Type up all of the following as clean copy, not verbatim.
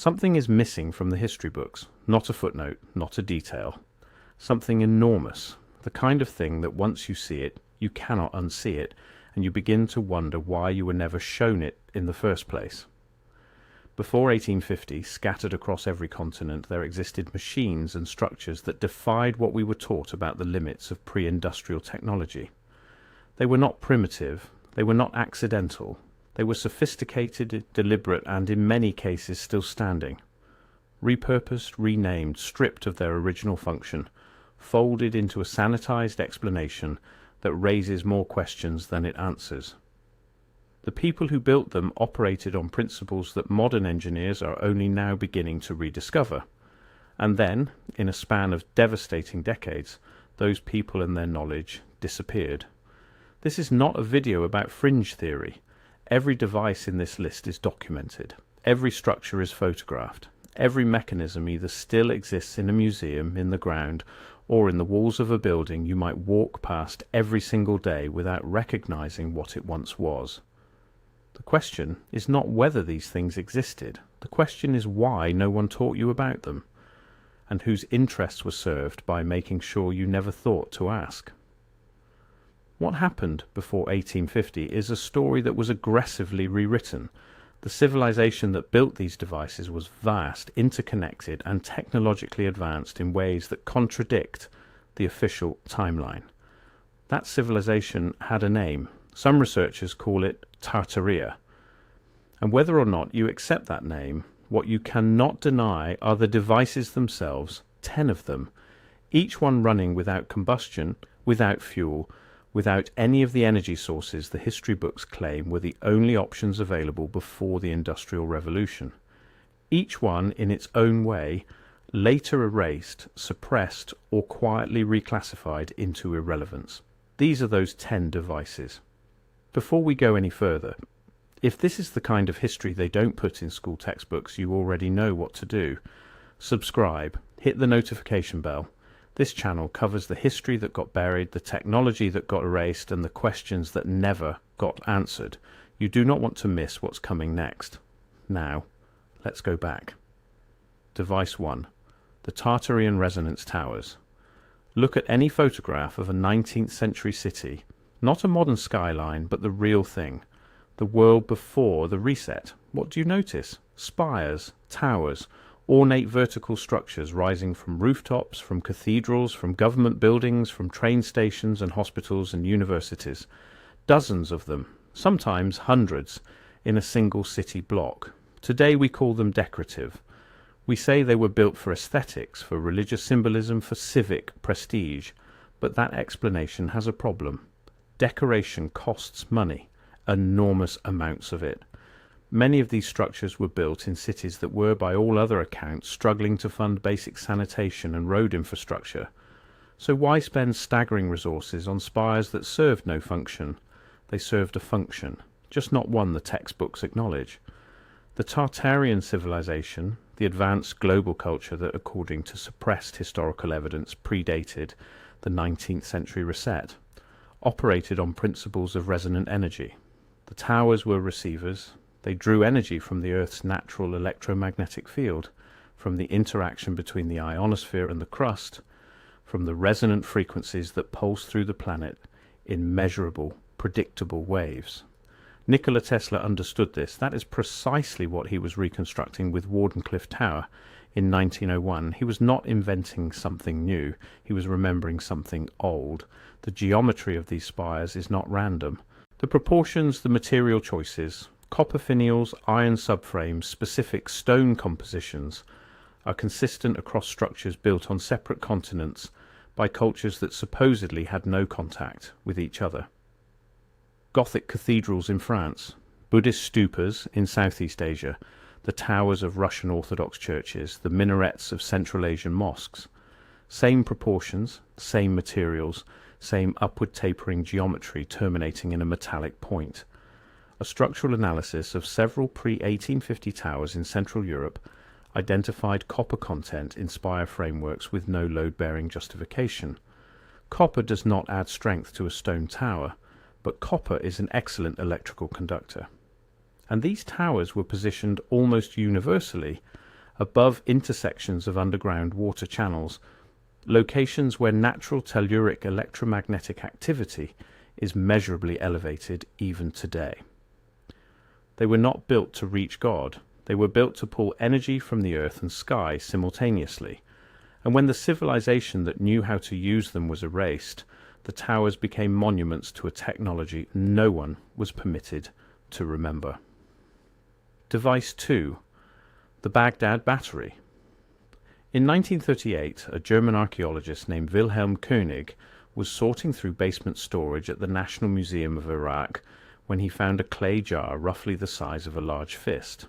Something is missing from the history books, not a footnote, not a detail. Something enormous, the kind of thing that once you see it, you cannot unsee it, and you begin to wonder why you were never shown it in the first place. Before 1850, scattered across every continent, there existed machines and structures that defied what we were taught about the limits of pre-industrial technology. They were not primitive, they were not accidental, they were sophisticated, deliberate, and in many cases still standing. Repurposed, renamed, stripped of their original function, folded into a sanitized explanation that raises more questions than it answers. The people who built them operated on principles that modern engineers are only now beginning to rediscover. And then, in a span of devastating decades, those people and their knowledge disappeared. This is not a video about fringe theory. Every device in this list is documented. Every structure is photographed. Every mechanism either still exists in a museum, in the ground, or in the walls of a building you might walk past every single day without recognizing what it once was. The question is not whether these things existed. The question is why no one taught you about them, and whose interests were served by making sure you never thought to ask. What happened before 1850 is a story that was aggressively rewritten. The civilization that built these devices was vast, interconnected, and technologically advanced in ways that contradict the official timeline. That civilization had a name. Some researchers call it Tartaria. And whether or not you accept that name, what you cannot deny are the devices themselves, 10 of them, each one running without combustion, without fuel, without any of the energy sources the history books claim were the only options available before the Industrial Revolution. Each one, in its own way, later erased, suppressed, or quietly reclassified into irrelevance. These are those 10 devices. Before we go any further, if this is the kind of history they don't put in school textbooks, you already know what to do. Subscribe, hit the notification bell. This channel covers the history that got buried, the technology that got erased, and the questions that never got answered. You do not want to miss what's coming next. Now, let's go back. Device 1. The Tartarian Resonance Towers. Look at any photograph of a 19th century city. Not a modern skyline, but the real thing. The world before the reset. What do you notice? Spires, towers, ornate vertical structures rising from rooftops, from cathedrals, from government buildings, from train stations and hospitals and universities. Dozens of them, sometimes hundreds, in a single city block. Today we call them decorative. We say they were built for aesthetics, for religious symbolism, for civic prestige. But that explanation has a problem. Decoration costs money, enormous amounts of it. Many of these structures were built in cities that were, by all other accounts, struggling to fund basic sanitation and road infrastructure. So why spend staggering resources on spires that served no function? They served a function, just not one the textbooks acknowledge. The Tartarian civilization, the advanced global culture that, according to suppressed historical evidence, predated the 19th century reset, operated on principles of resonant energy. The towers were receivers. They drew energy from the Earth's natural electromagnetic field, from the interaction between the ionosphere and the crust, from the resonant frequencies that pulse through the planet in measurable, predictable waves. Nikola Tesla understood this. That is precisely what he was reconstructing with Wardenclyffe Tower in 1901. He was not inventing something new. He was remembering something old. The geometry of these spires is not random. The proportions, the material choices, copper finials, iron subframes, specific stone compositions are consistent across structures built on separate continents by cultures that supposedly had no contact with each other. Gothic cathedrals in France, Buddhist stupas in Southeast Asia, the towers of Russian Orthodox churches, the minarets of Central Asian mosques. Same proportions, same materials, same upward tapering geometry terminating in a metallic point. A structural analysis of several pre-1850 towers in Central Europe identified copper content in spire frameworks with no load-bearing justification. Copper does not add strength to a stone tower, but copper is an excellent electrical conductor. And these towers were positioned almost universally above intersections of underground water channels, locations where natural telluric electromagnetic activity is measurably elevated even today. They were not built to reach God. They were built to pull energy from the earth and sky simultaneously. And when the civilization that knew how to use them was erased, the towers became monuments to a technology no one was permitted to remember. Device 2. The Baghdad Battery. In 1938, a German archaeologist named Wilhelm König was sorting through basement storage at the National Museum of Iraq when he found a clay jar roughly the size of a large fist.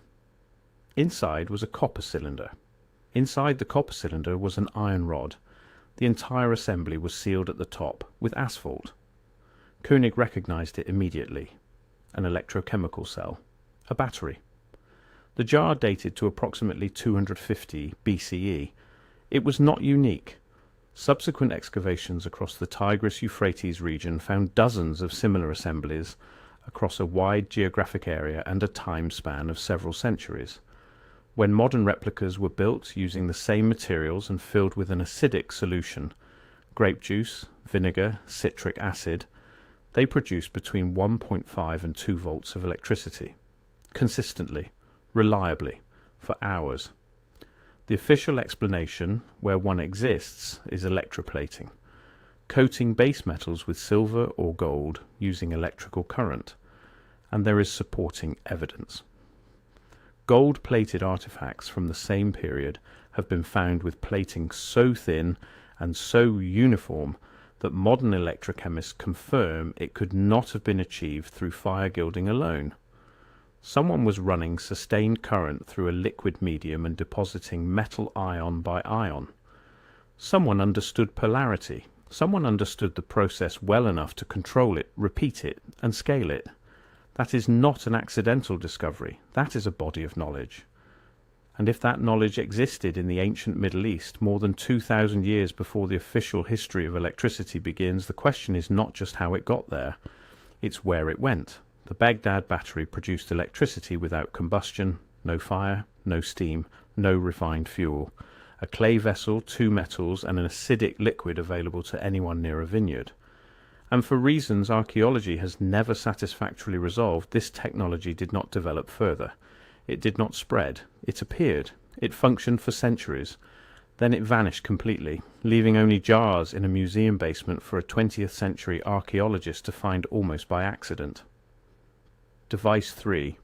Inside was a copper cylinder. Inside the copper cylinder was an iron rod. The entire assembly was sealed at the top with asphalt. König recognized it immediately. An electrochemical cell. A battery. The jar dated to approximately 250 BCE. It was not unique. Subsequent excavations across the Tigris-Euphrates region found dozens of similar assemblies across a wide geographic area and a time span of several centuries. When modern replicas were built using the same materials and filled with an acidic solution, grape juice, vinegar, citric acid, they produced between 1.5 and 2 volts of electricity, consistently, reliably, for hours. The official explanation, where one exists, is electroplating, coating base metals with silver or gold using electrical current, and there is supporting evidence. Gold-plated artifacts from the same period have been found with plating so thin and so uniform that modern electrochemists confirm it could not have been achieved through fire gilding alone. Someone was running sustained current through a liquid medium and depositing metal ion by ion. Someone understood polarity. Someone understood the process well enough to control it, repeat it, and scale it. That is not an accidental discovery. That is a body of knowledge. And if that knowledge existed in the ancient Middle East more than 2,000 years before the official history of electricity begins, the question is not just how it got there, it's where it went. The Baghdad battery produced electricity without combustion, no fire, no steam, no refined fuel, a clay vessel, 2 metals, and an acidic liquid available to anyone near a vineyard. And for reasons archaeology has never satisfactorily resolved, this technology did not develop further. It did not spread. It appeared. It functioned for centuries. Then it vanished completely, leaving only jars in a museum basement for a 20th century archaeologist to find almost by accident. Device 3.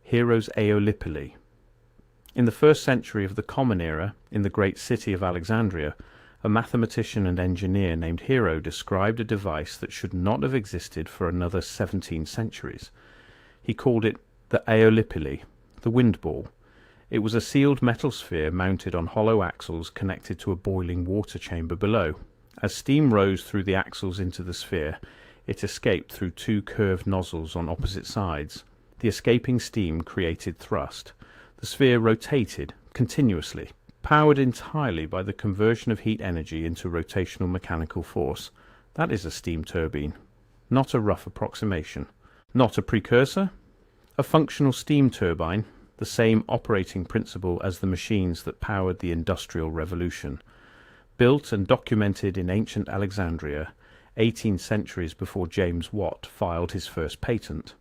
Hero's Aeolipile. In the 1st century of the Common Era, in the great city of Alexandria, a mathematician and engineer named Hero described a device that should not have existed for another 17 centuries. He called it the Aeolipile, the wind ball. It was a sealed metal sphere mounted on hollow axles connected to a boiling water chamber below. As steam rose through the axles into the sphere, it escaped through 2 curved nozzles on opposite sides. The escaping steam created thrust. The sphere rotated continuously, powered entirely by the conversion of heat energy into rotational mechanical force. That is a steam turbine, not a rough approximation. Not a precursor? A functional steam turbine, the same operating principle as the machines that powered the Industrial Revolution. Built and documented in ancient Alexandria, 18 centuries before James Watt filed his first patent.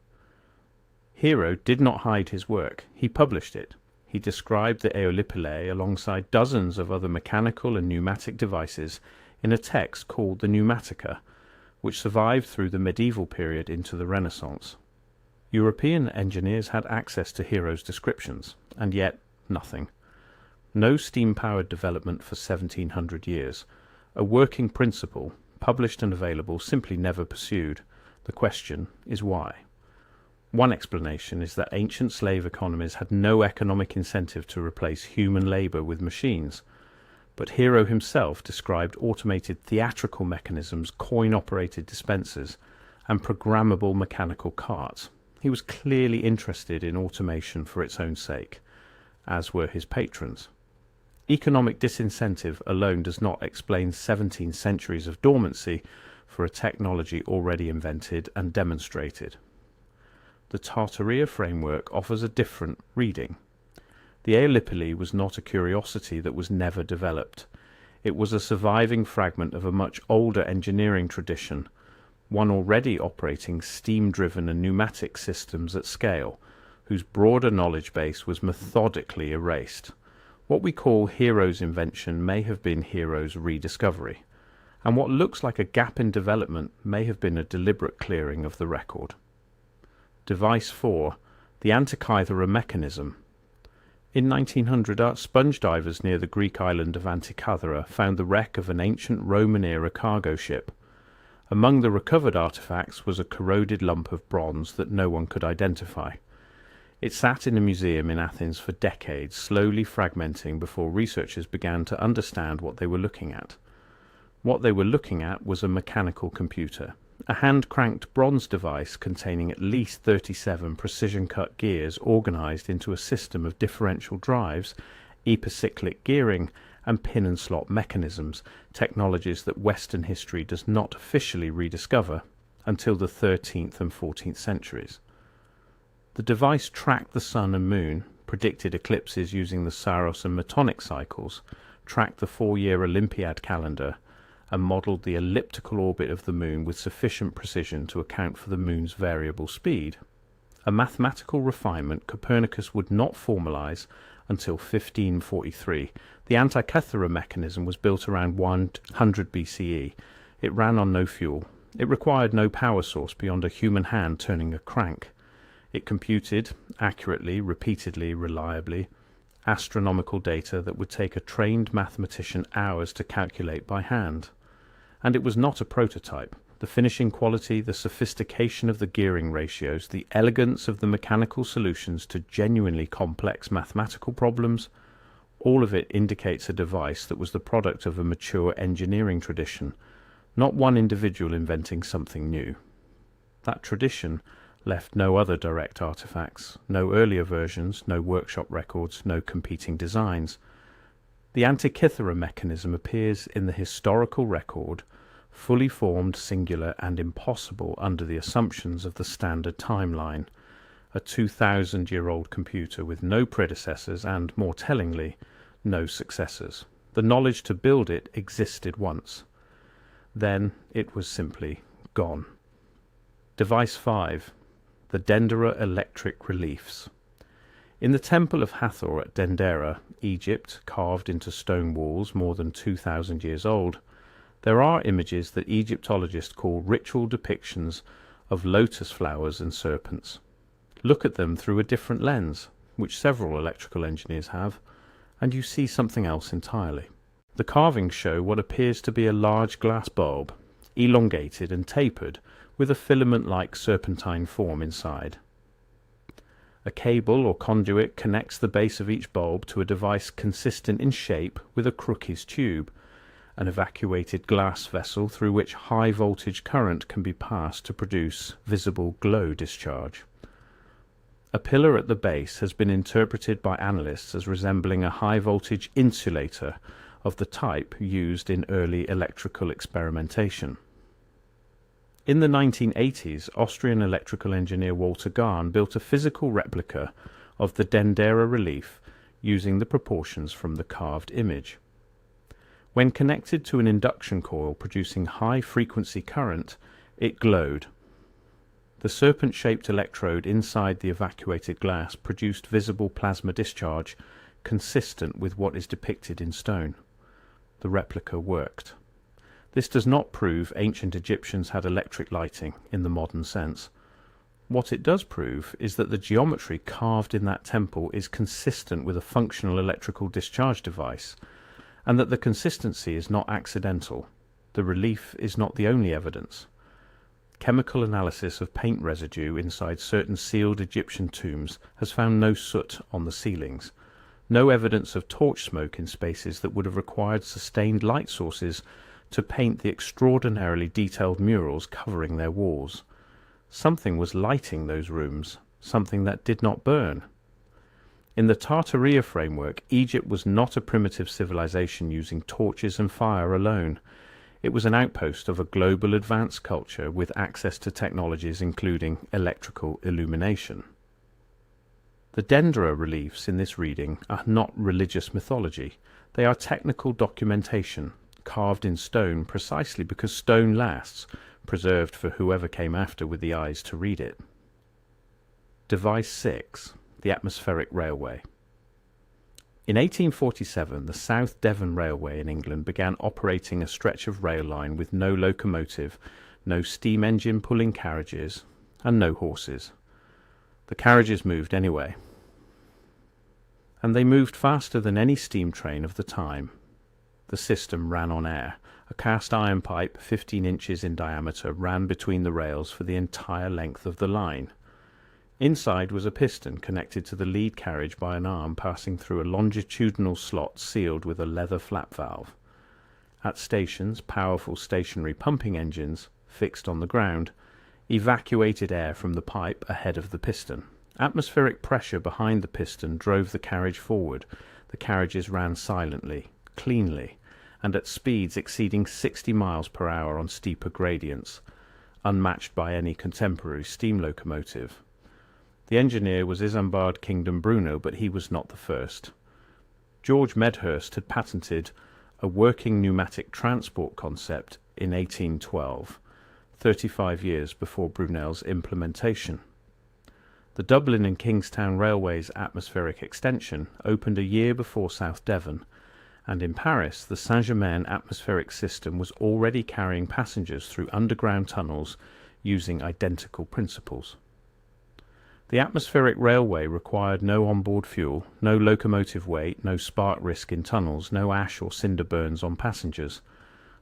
Hero did not hide his work. He published it. He described the Aeolipile alongside dozens of other mechanical and pneumatic devices in a text called the Pneumatica, which survived through the medieval period into the Renaissance. European engineers had access to Hero's descriptions, and yet nothing. No steam-powered development for 1700 years. A working principle, published and available, simply never pursued. The question is why. One explanation is that ancient slave economies had no economic incentive to replace human labor with machines. But Hero himself described automated theatrical mechanisms, coin-operated dispensers, and programmable mechanical carts. He was clearly interested in automation for its own sake, as were his patrons. Economic disincentive alone does not explain 17 centuries of dormancy for a technology already invented and demonstrated. The Tartaria framework offers a different reading. The Eolipile was not a curiosity that was never developed. It was a surviving fragment of a much older engineering tradition, one already operating steam-driven and pneumatic systems at scale, whose broader knowledge base was methodically erased. What we call Hero's invention may have been Hero's rediscovery, and what looks like a gap in development may have been a deliberate clearing of the record. Device 4. The Antikythera mechanism. In 1900, sponge divers near the Greek island of Antikythera found the wreck of an ancient Roman-era cargo ship. Among the recovered artifacts was a corroded lump of bronze that no one could identify. It sat in a museum in Athens for decades, slowly fragmenting before researchers began to understand what they were looking at. What they were looking at was a mechanical computer, a hand-cranked bronze device containing at least 37 precision-cut gears organized into a system of differential drives, epicyclic gearing, and pin-and-slot mechanisms, technologies that Western history does not officially rediscover until the 13th and 14th centuries. The device tracked the sun and moon, predicted eclipses using the Saros and Metonic cycles, tracked the 4-year Olympiad calendar, and modelled the elliptical orbit of the moon with sufficient precision to account for the moon's variable speed. A mathematical refinement Copernicus would not formalize until 1543. The Antikythera mechanism was built around 100 BCE. It ran on no fuel. It required no power source beyond a human hand turning a crank. It computed, accurately, repeatedly, reliably, astronomical data that would take a trained mathematician hours to calculate by hand. And it was not a prototype. The finishing quality, the sophistication of the gearing ratios, the elegance of the mechanical solutions to genuinely complex mathematical problems, all of it indicates a device that was the product of a mature engineering tradition, not one individual inventing something new. That tradition left no other direct artifacts, no earlier versions, no workshop records, no competing designs. The Antikythera mechanism appears in the historical record, fully formed, singular, and impossible under the assumptions of the standard timeline, a 2,000-year-old computer with no predecessors and, more tellingly, no successors. The knowledge to build it existed once. Then it was simply gone. Device 5. The Dendera electric reliefs. In the temple of Hathor at Dendera, Egypt, carved into stone walls more than 2,000 years old, there are images that Egyptologists call ritual depictions of lotus flowers and serpents. Look at them through a different lens, which several electrical engineers have, and you see something else entirely. The carvings show what appears to be a large glass bulb, elongated and tapered, with a filament-like serpentine form inside. A cable or conduit connects the base of each bulb to a device consistent in shape with a Crookes tube, an evacuated glass vessel through which high-voltage current can be passed to produce visible glow discharge. A pillar at the base has been interpreted by analysts as resembling a high-voltage insulator of the type used in early electrical experimentation. In the 1980s, Austrian electrical engineer Walter Gahn built a physical replica of the Dendera relief using the proportions from the carved image. When connected to an induction coil producing high-frequency current, it glowed. The serpent-shaped electrode inside the evacuated glass produced visible plasma discharge consistent with what is depicted in stone. The replica worked. This does not prove ancient Egyptians had electric lighting in the modern sense. What it does prove is that the geometry carved in that temple is consistent with a functional electrical discharge device, and that the consistency is not accidental. The relief is not the only evidence. Chemical analysis of paint residue inside certain sealed Egyptian tombs has found no soot on the ceilings, no evidence of torch smoke in spaces that would have required sustained light sources to paint the extraordinarily detailed murals covering their walls. Something was lighting those rooms, something that did not burn. In the Tartaria framework, Egypt was not a primitive civilization using torches and fire alone. It was an outpost of a global advanced culture with access to technologies including electrical illumination. The dendera reliefs in this reading are not religious mythology. They are technical documentation, carved in stone precisely because stone lasts, preserved for whoever came after with the eyes to read it. Device 6. The Atmospheric Railway. In 1847, the South Devon Railway in England began operating a stretch of rail line with no locomotive, no steam engine pulling carriages, and no horses. The carriages moved anyway. And they moved faster than any steam train of the time. The system ran on air. A cast iron pipe 15 inches in diameter ran between the rails for the entire length of the line. Inside was a piston connected to the lead carriage by an arm passing through a longitudinal slot sealed with a leather flap valve. At stations, powerful stationary pumping engines, fixed on the ground, evacuated air from the pipe ahead of the piston. Atmospheric pressure behind the piston drove the carriage forward. The carriages ran silently, cleanly, and at speeds exceeding 60 miles per hour on steeper gradients, unmatched by any contemporary steam locomotive. The engineer was Isambard Kingdom Bruno, but he was not the first. George Medhurst had patented a working pneumatic transport concept in 1812, 35 years before Brunel's implementation. The Dublin and Kingstown Railway's atmospheric extension opened a year before South Devon, and in Paris the Saint-Germain atmospheric system was already carrying passengers through underground tunnels using identical principles. The atmospheric railway required no onboard fuel, no locomotive weight, no spark risk in tunnels, no ash or cinder burns on passengers,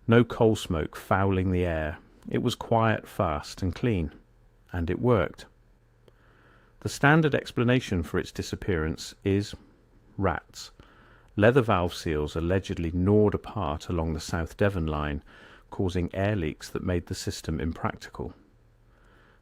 no coal smoke fouling the air. It was quiet, fast and clean. And it worked. The standard explanation for its disappearance is rats. Leather valve seals allegedly gnawed apart along the South Devon line, causing air leaks that made the system impractical.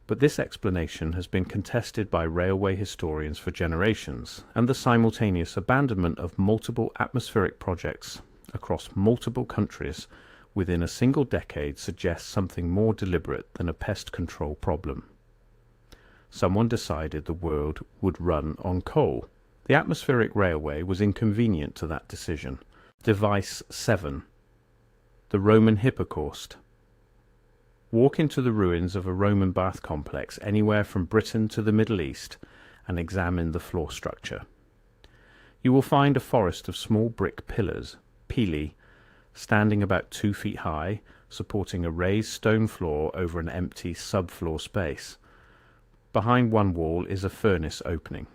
But this explanation has been contested by railway historians for generations, and the simultaneous abandonment of multiple atmospheric projects across multiple countries within a single decade suggests something more deliberate than a pest control problem. Someone decided the world would run on coal. The atmospheric railway was inconvenient to that decision. Device 7. The Roman Hippocaust. Walk into the ruins of a Roman bath complex anywhere from Britain to the Middle East and examine the floor structure. You will find a forest of small brick pillars, pili, standing about 2 feet high, supporting a raised stone floor over an empty subfloor space. Behind one wall is a furnace opening.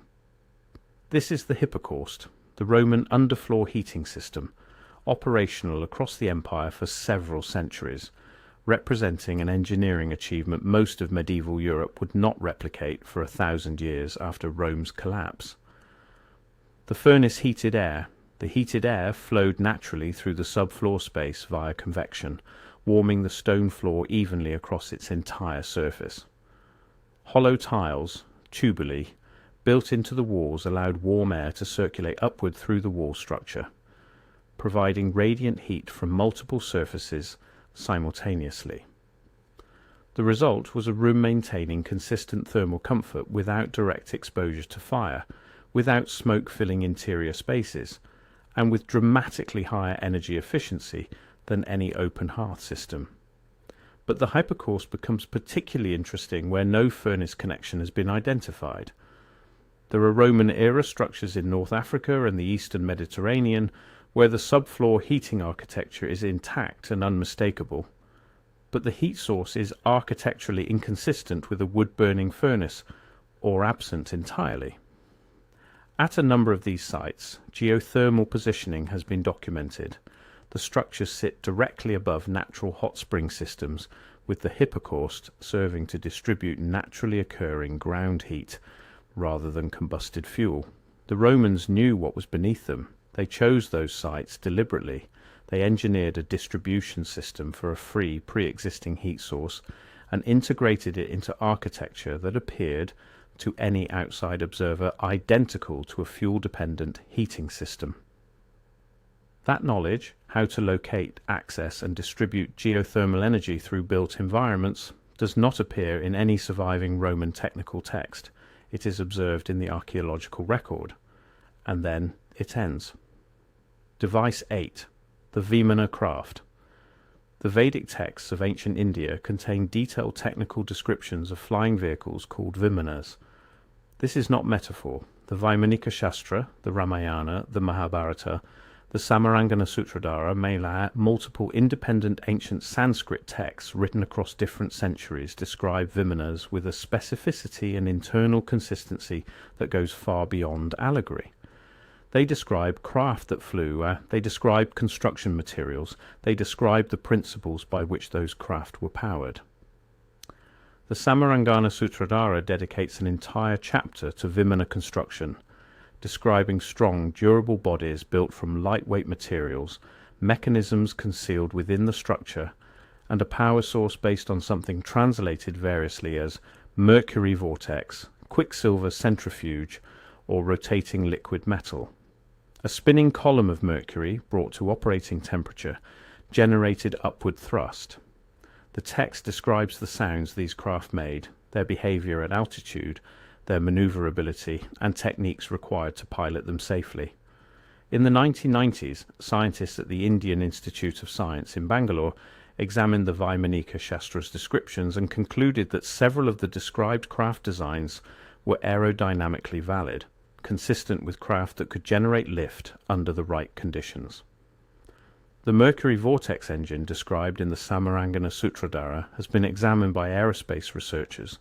This is the Hippocaust, the Roman underfloor heating system, operational across the empire for several centuries, representing an engineering achievement most of medieval Europe would not replicate for 1,000 years after Rome's collapse. The furnace heated air. The heated air flowed naturally through the subfloor space via convection, warming the stone floor evenly across its entire surface. Hollow tiles, tubuli, built into the walls allowed warm air to circulate upward through the wall structure, providing radiant heat from multiple surfaces simultaneously. The result was a room maintaining consistent thermal comfort without direct exposure to fire, without smoke filling interior spaces, and with dramatically higher energy efficiency than any open hearth system. But the Hippocaust becomes particularly interesting where no furnace connection has been identified. There are Roman-era structures in North Africa and the Eastern Mediterranean where the subfloor heating architecture is intact and unmistakable, but the heat source is architecturally inconsistent with a wood-burning furnace, or absent entirely. At a number of these sites, geothermal positioning has been documented. The structures sit directly above natural hot spring systems, with the Hippocaust serving to distribute naturally occurring ground heat rather than combusted fuel. The Romans knew what was beneath them. They chose those sites deliberately. They engineered a distribution system for a free, pre-existing heat source and integrated it into architecture that appeared, to any outside observer, identical to a fuel-dependent heating system. That knowledge, how to locate, access and distribute geothermal energy through built environments, does not appear in any surviving Roman technical text. it is observed in the archaeological record, and then it ends. Device 8. The Vimana craft. The Vedic texts of ancient India contain detailed technical descriptions of flying vehicles called Vimanas. This is not metaphor. The Vaimanika Shastra, the Ramayana, the Mahabharata, the Samarangana Sutradhara, Mela, multiple independent ancient Sanskrit texts written across different centuries describe Vimanas with a specificity and internal consistency that goes far beyond allegory. They describe craft that flew, they describe construction materials, they describe the principles by which those craft were powered. The Samarangana Sutradhara dedicates an entire chapter to Vimana construction, describing strong, durable bodies built from lightweight materials, mechanisms concealed within the structure, and a power source based on something translated variously as mercury vortex, quicksilver centrifuge, or rotating liquid metal. A spinning column of mercury, brought to operating temperature, generated upward thrust. The text describes the sounds these craft made, their behavior at altitude, their maneuverability, and techniques required to pilot them safely. In the 1990s, scientists at the Indian Institute of Science in Bangalore examined the Vaimanika Shastra's descriptions and concluded that several of the described craft designs were aerodynamically valid, consistent with craft that could generate lift under the right conditions. The mercury vortex engine described in the Samarangana Sutradhara has been examined by aerospace researchers,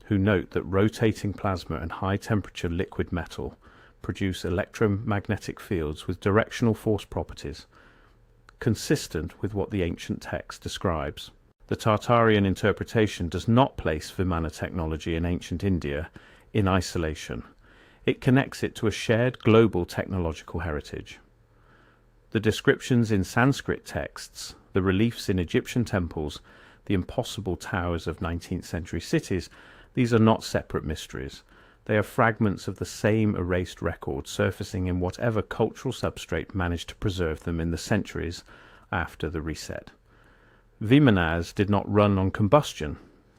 who note that rotating plasma and high-temperature liquid metal produce electromagnetic fields with directional force properties, consistent with what the ancient text describes. The Tartarian interpretation does not place Vimana technology in ancient India in isolation. It connects it to a shared global technological heritage. The descriptions in Sanskrit texts, the reliefs in Egyptian temples, the impossible towers of 19th century cities, these are not separate mysteries. They are fragments of the same erased record surfacing in whatever cultural substrate managed to preserve them in the centuries after the reset. Vimanas did not run on combustion.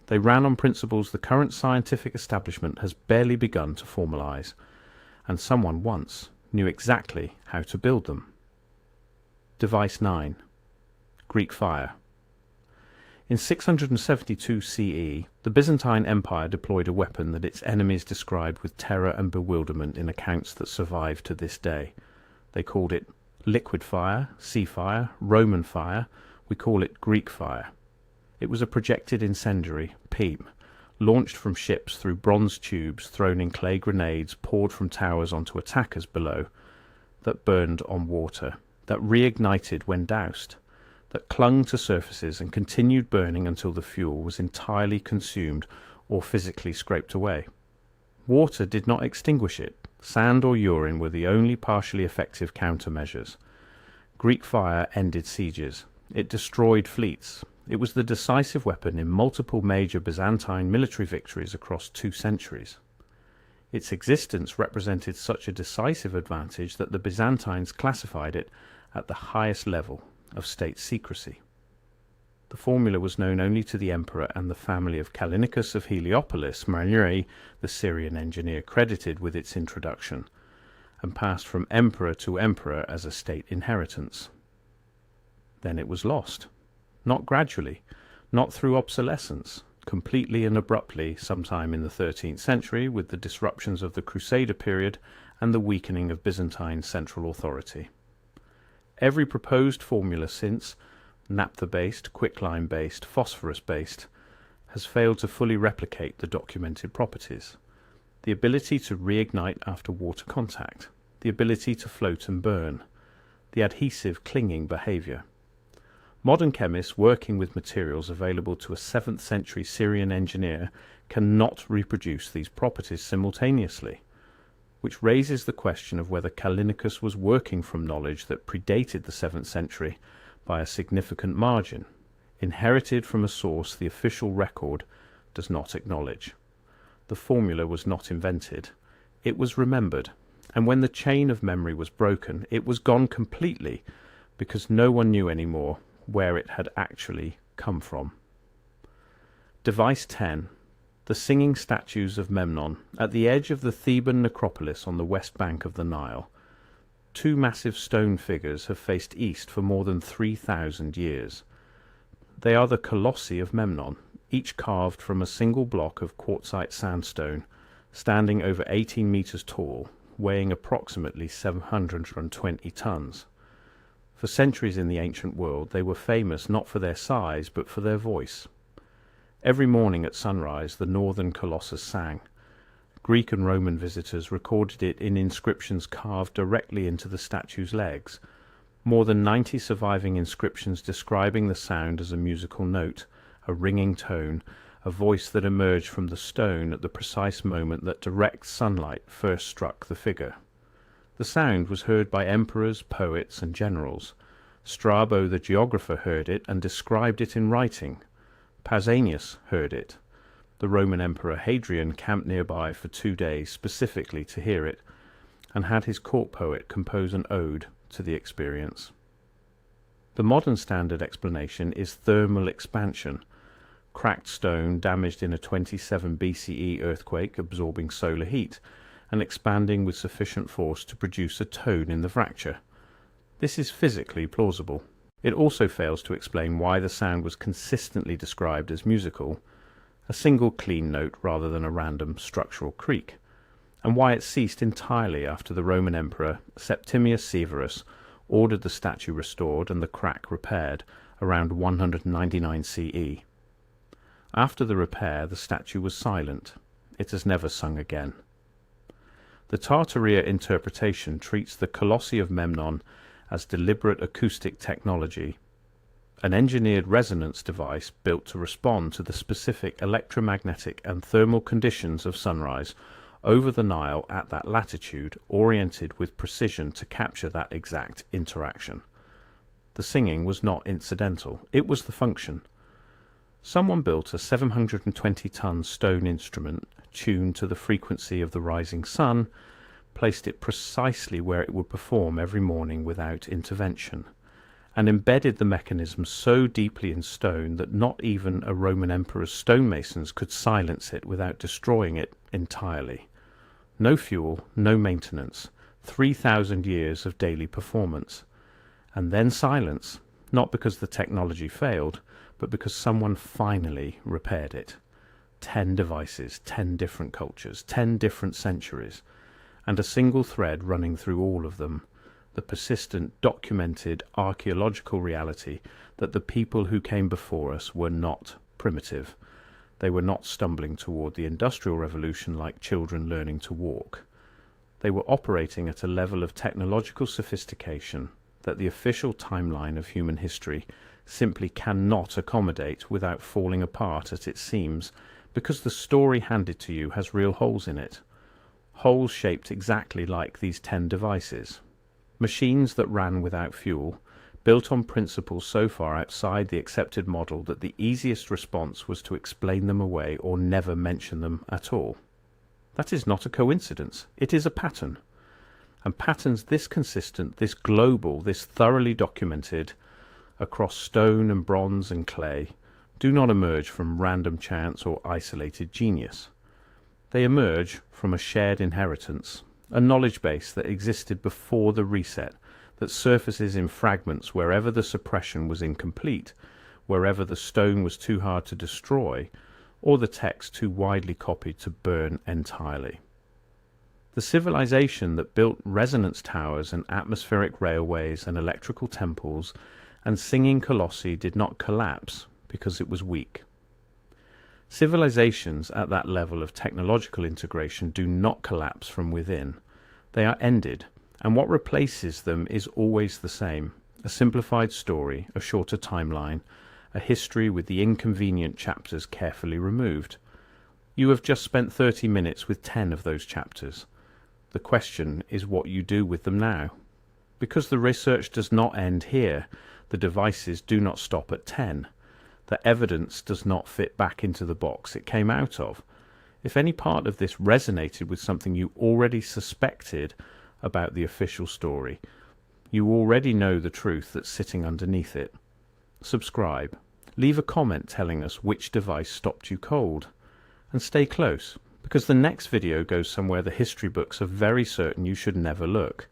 They ran on principles the current scientific establishment has barely begun to formalize, and someone once knew exactly how to build them. Device 9. Greek fire. In 672 CE, the Byzantine Empire deployed a weapon that its enemies described with terror and bewilderment in accounts that survive to this day. They called it liquid fire, sea fire, Roman fire. We call it Greek fire. It was a projected incendiary, PEEM, launched from ships through bronze tubes thrown in clay grenades poured from towers onto attackers below, that burned on water, that reignited when doused, that clung to surfaces and continued burning until the fuel was entirely consumed or physically scraped away. Water did not extinguish it. Sand or urine were the only partially effective countermeasures. Greek fire ended sieges. It destroyed fleets. It was the decisive weapon in multiple major Byzantine military victories across 2 centuries. Its existence represented such a decisive advantage that the Byzantines classified it at the highest level of state secrecy. The formula was known only to the emperor and the family of Callinicus of Heliopolis, Marnure, the Syrian engineer credited with its introduction, and passed from emperor to emperor as a state inheritance. Then it was lost. Not gradually, not through obsolescence, completely and abruptly sometime in the 13th century with the disruptions of the Crusader period and the weakening of Byzantine central authority. Every proposed formula since, naphtha-based, quicklime-based, phosphorus-based, has failed to fully replicate the documented properties. The ability to reignite after water contact, the ability to float and burn, the adhesive clinging behavior. Modern chemists working with materials available to a 7th century Syrian engineer cannot reproduce these properties simultaneously, which raises the question of whether Callinicus was working from knowledge that predated the 7th century by a significant margin, inherited from a source the official record does not acknowledge. The formula was not invented, it was remembered, and when the chain of memory was broken, it was gone completely because no one knew anymore where it had actually come from. Device 10. The singing statues of Memnon, at the edge of the Theban necropolis on the west bank of the Nile. Two massive stone figures have faced east for more than 3,000 years. They are the colossi of Memnon, each carved from a single block of quartzite sandstone, standing over 18 meters tall, weighing approximately 720 tons. For centuries in the ancient world, they were famous not for their size, but for their voice. Every morning at sunrise, the northern colossus sang. Greek and Roman visitors recorded it in inscriptions carved directly into the statue's legs. More than 90 surviving inscriptions describing the sound as a musical note, a ringing tone, a voice that emerged from the stone at the precise moment that direct sunlight first struck the figure. The sound was heard by emperors, poets, and generals. Strabo the geographer heard it and described it in writing. Pausanias heard it. The Roman Emperor Hadrian camped nearby for 2 days specifically to hear it, and had his court poet compose an ode to the experience. The modern standard explanation is thermal expansion. Cracked stone damaged in a 27 BCE earthquake absorbing solar heat and expanding with sufficient force to produce a tone in the fracture. This is physically plausible. It also fails to explain why the sound was consistently described as musical, a single clean note rather than a random structural creak, and why it ceased entirely after the Roman Emperor Septimius Severus ordered the statue restored and the crack repaired around 199 CE. After the repair, the statue was silent. It has never sung again. The Tartaria interpretation treats the colossi of Memnon as deliberate acoustic technology, an engineered resonance device built to respond to the specific electromagnetic and thermal conditions of sunrise over the Nile at that latitude, oriented with precision to capture that exact interaction. The singing was not incidental, it was the function. Someone built a 720-ton stone instrument tuned to the frequency of the rising sun, placed it precisely where it would perform every morning without intervention, and embedded the mechanism so deeply in stone that not even a Roman emperor's stonemasons could silence it without destroying it entirely. No fuel, no maintenance, 3,000 years of daily performance. And then silence, not because the technology failed, but because someone finally repaired it. 10 devices, 10 different cultures, 10 different centuries, and a single thread running through all of them, the persistent, documented archaeological reality that the people who came before us were not primitive. They were not stumbling toward the Industrial Revolution like children learning to walk. They were operating at a level of technological sophistication that the official timeline of human history simply cannot accommodate without falling apart at its seams, because the story handed to you has real holes in it. Holes shaped exactly like these 10 devices. Machines that ran without fuel, built on principles so far outside the accepted model that the easiest response was to explain them away or never mention them at all. That is not a coincidence, it is a pattern. And patterns this consistent, this global, this thoroughly documented, across stone and bronze and clay, do not emerge from random chance or isolated genius. They emerge from a shared inheritance, a knowledge base that existed before the reset, that surfaces in fragments wherever the suppression was incomplete, wherever the stone was too hard to destroy, or the text too widely copied to burn entirely. The civilization that built resonance towers and atmospheric railways and electrical temples and singing colossi did not collapse because it was weak. Civilizations at that level of technological integration do not collapse from within. They are ended, and what replaces them is always the same: a simplified story, a shorter timeline, a history with the inconvenient chapters carefully removed. You have just spent 30 minutes with 10 of those chapters. The question is what you do with them now. Because the research does not end here, the devices do not stop at 10. The evidence does not fit back into the box it came out of. If any part of this resonated with something you already suspected about the official story, you already know the truth that's sitting underneath it. Subscribe. Leave a comment telling us which device stopped you cold. And stay close, because the next video goes somewhere the history books are very certain you should never look.